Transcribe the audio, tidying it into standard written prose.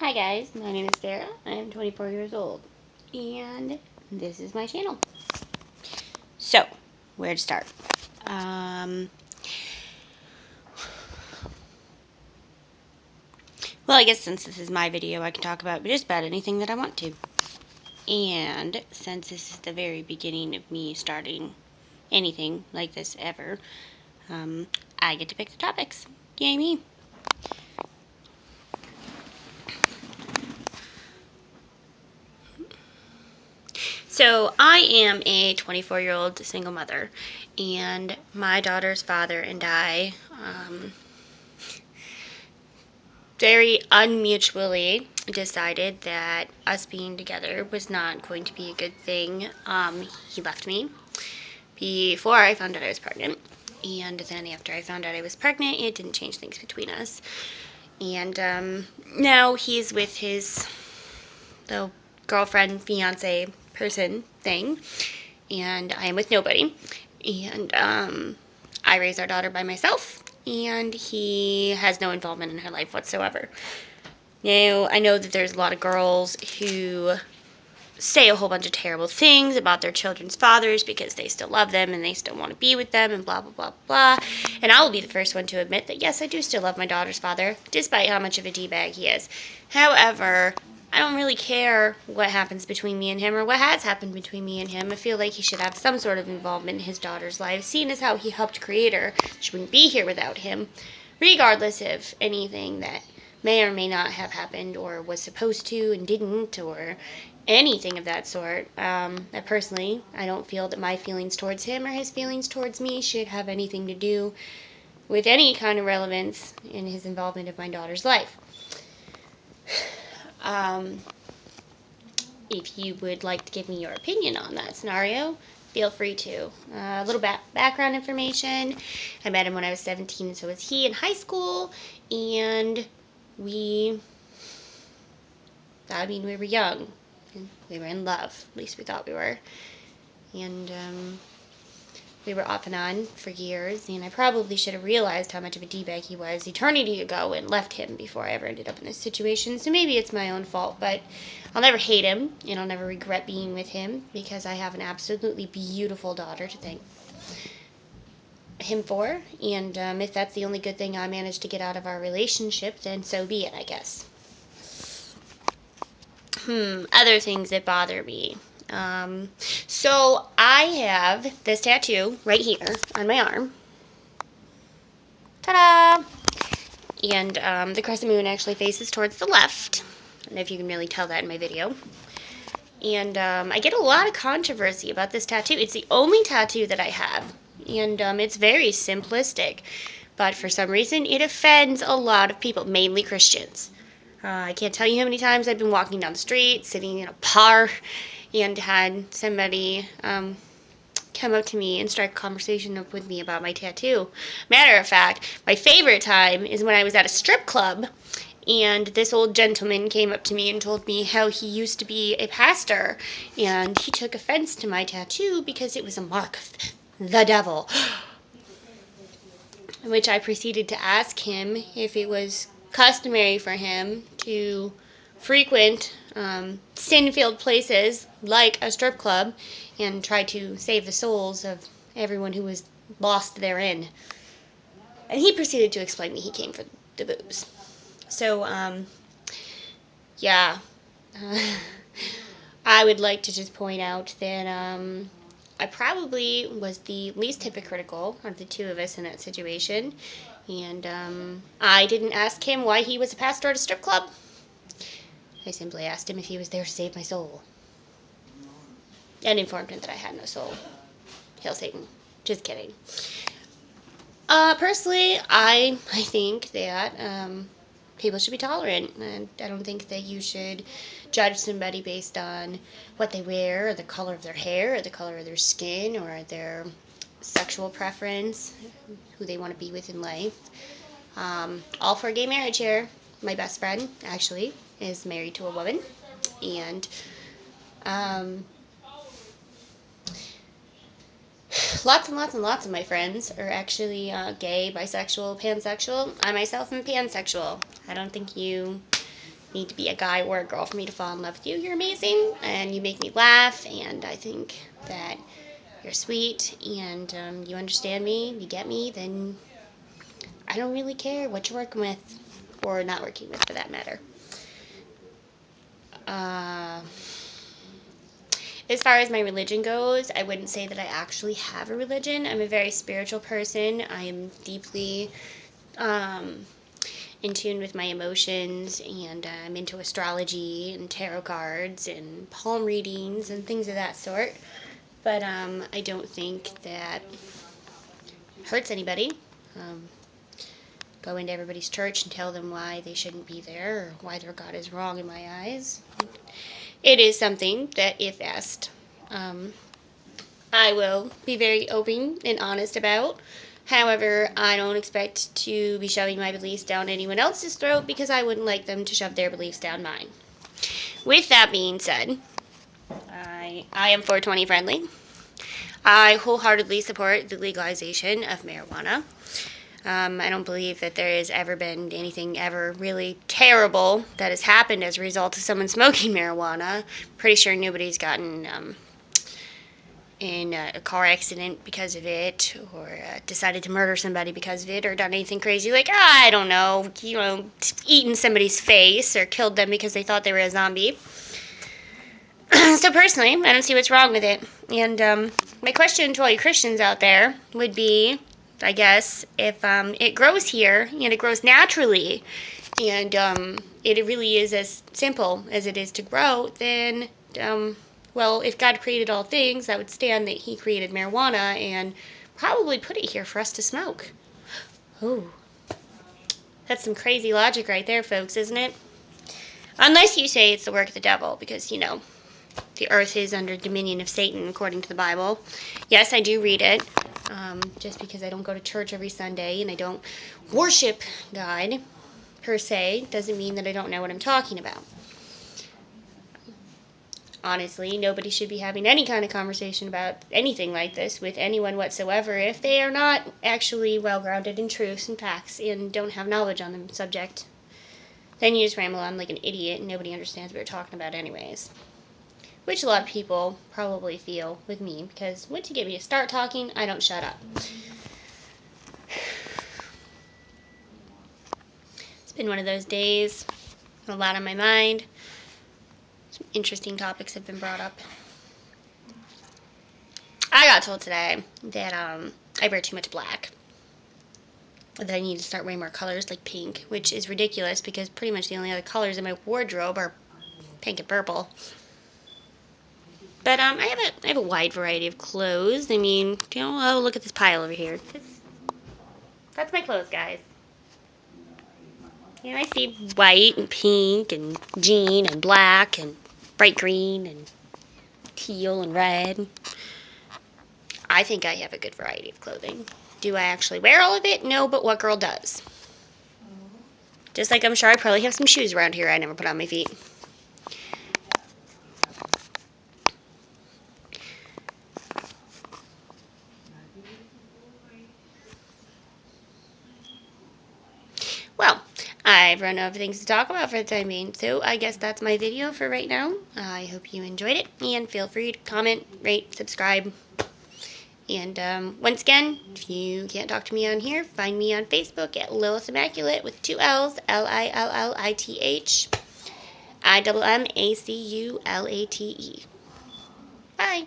Hi guys, my name is Sarah. I am 24 years old, and this is my channel. So, where to start? Well, I guess since this is my video, I can talk about just about anything that I want to. And since this is the very beginning of me starting anything like this ever, I get to pick the topics. Yay me! So I am a 24-year-old single mother, and my daughter's father and I very unmutually decided that us being together was not going to be a good thing. He left me before I found out I was pregnant, and then after I found out I was pregnant, it didn't change things between us. And now he's with the girlfriend, fiance person thing, and I am with nobody. And I raise our daughter by myself, and he has no involvement in her life whatsoever. Now, I know that there's a lot of girls who say a whole bunch of terrible things about their children's fathers because they still love them and they still want to be with them and blah, blah, blah, blah. And I will be the first one to admit that, yes, I do still love my daughter's father, despite how much of a D-bag he is. However, I don't really care what happens between me and him or what has happened between me and him. I feel like he should have some sort of involvement in his daughter's life, seeing as how he helped create her. She wouldn't be here without him, regardless of anything that may or may not have happened or was supposed to and didn't, or anything of that sort. Personally, I don't feel that my feelings towards him or his feelings towards me should have anything to do with any kind of relevance in his involvement of my daughter's life. If you would like to give me your opinion on that scenario, feel free to. A little background information. I met him when I was 17, and so was he in high school, and we were young. We were in love. At least we thought we were. And we were off and on for years, and I probably should have realized how much of a D-bag he was eternity ago and left him before I ever ended up in this situation. So maybe it's my own fault, but I'll never hate him, and I'll never regret being with him because I have an absolutely beautiful daughter to thank him for. And if that's the only good thing I managed to get out of our relationship, then so be it, I guess. Other things that bother me. So I have this tattoo right here on my arm. Ta-da! And the crescent moon actually faces towards the left. I don't know if you can really tell that in my video. And I get a lot of controversy about this tattoo. It's the only tattoo that I have. And it's very simplistic. But for some reason, it offends a lot of people, mainly Christians. I can't tell you how many times I've been walking down the street, sitting in a bar, and had somebody come up to me and strike a conversation up with me about my tattoo. Matter of fact, my favorite time is when I was at a strip club, and this old gentleman came up to me and told me how he used to be a pastor, and he took offense to my tattoo because it was a mark of the devil. In which I proceeded to ask him if it was customary for him to frequent sin-filled places like a strip club and try to save the souls of everyone who was lost therein. And he proceeded to explain to me he came for the booze. So, yeah. I would like to just point out that I probably was the least hypocritical of the two of us in that situation. And I didn't ask him why he was a pastor at a strip club. I simply asked him if he was there to save my soul. And informed him that I had no soul. Hail Satan. Just kidding. Personally, I think that people should be tolerant. And I don't think that you should judge somebody based on what they wear, or the color of their hair, or the color of their skin, or their sexual preference, who they want to be with in life. All for gay marriage here. My best friend, actually, is married to a woman. And lots and lots and lots of my friends are actually gay, bisexual, pansexual. I myself am pansexual. I don't think you need to be a guy or a girl for me to fall in love with you. You're amazing, and you make me laugh, and I think that you're sweet, and you understand me, you get me, then I don't really care what you're working with, or not working with for that matter. As far as my religion goes, I wouldn't say that I actually have a religion. I'm a very spiritual person. I am deeply in tune with my emotions, and I'm into astrology and tarot cards and palm readings and things of that sort. But I don't think that hurts anybody. Um, go into everybody's church and tell them why they shouldn't be there or why their God is wrong in my eyes. It is something that, if asked, I will be very open and honest about. However, I don't expect to be shoving my beliefs down anyone else's throat because I wouldn't like them to shove their beliefs down mine. With that being said, I am 420 friendly. I wholeheartedly support the legalization of marijuana. I don't believe that there has ever been anything ever really terrible that has happened as a result of someone smoking marijuana. Pretty sure nobody's gotten in a car accident because of it, or decided to murder somebody because of it, or done anything crazy like, I don't know, eaten somebody's face or killed them because they thought they were a zombie. So personally, I don't see what's wrong with it. And my question to all you Christians out there would be, I guess, if it grows here and it grows naturally, and it really is as simple as it is to grow, then, well, if God created all things, that would stand that He created marijuana and probably put it here for us to smoke. Ooh, that's some crazy logic right there, folks, isn't it? Unless you say it's the work of the devil, because, the earth is under dominion of Satan, according to the Bible. Yes, I do read it. Just because I don't go to church every Sunday and I don't worship God, per se, doesn't mean that I don't know what I'm talking about. Honestly, nobody should be having any kind of conversation about anything like this with anyone whatsoever if they are not actually well-grounded in truths and facts and don't have knowledge on the subject. Then you just ramble on like an idiot and nobody understands what you're talking about anyways. Which a lot of people probably feel with me, because once you get me to start talking, I don't shut up. It's been one of those days, a lot on my mind. Some interesting topics have been brought up. I got told today that I wear too much black. That I need to start wearing more colors like pink, which is ridiculous because pretty much the only other colors in my wardrobe are pink and purple. But I have a wide variety of clothes. I mean, oh, look at this pile over here. That's my clothes, guys. I see white and pink and jean and black and bright green and teal and red. I think I have a good variety of clothing. Do I actually wear all of it? No, but what girl does? Just like I'm sure I probably have some shoes around here I never put on my feet. Well, I've run out of things to talk about for the time being, so I guess that's my video for right now. I hope you enjoyed it, and feel free to comment, rate, subscribe. And once again, if you can't talk to me on here, find me on Facebook at Lilith Immaculate with 2 L's, Lillith, IMMACULATE. Bye.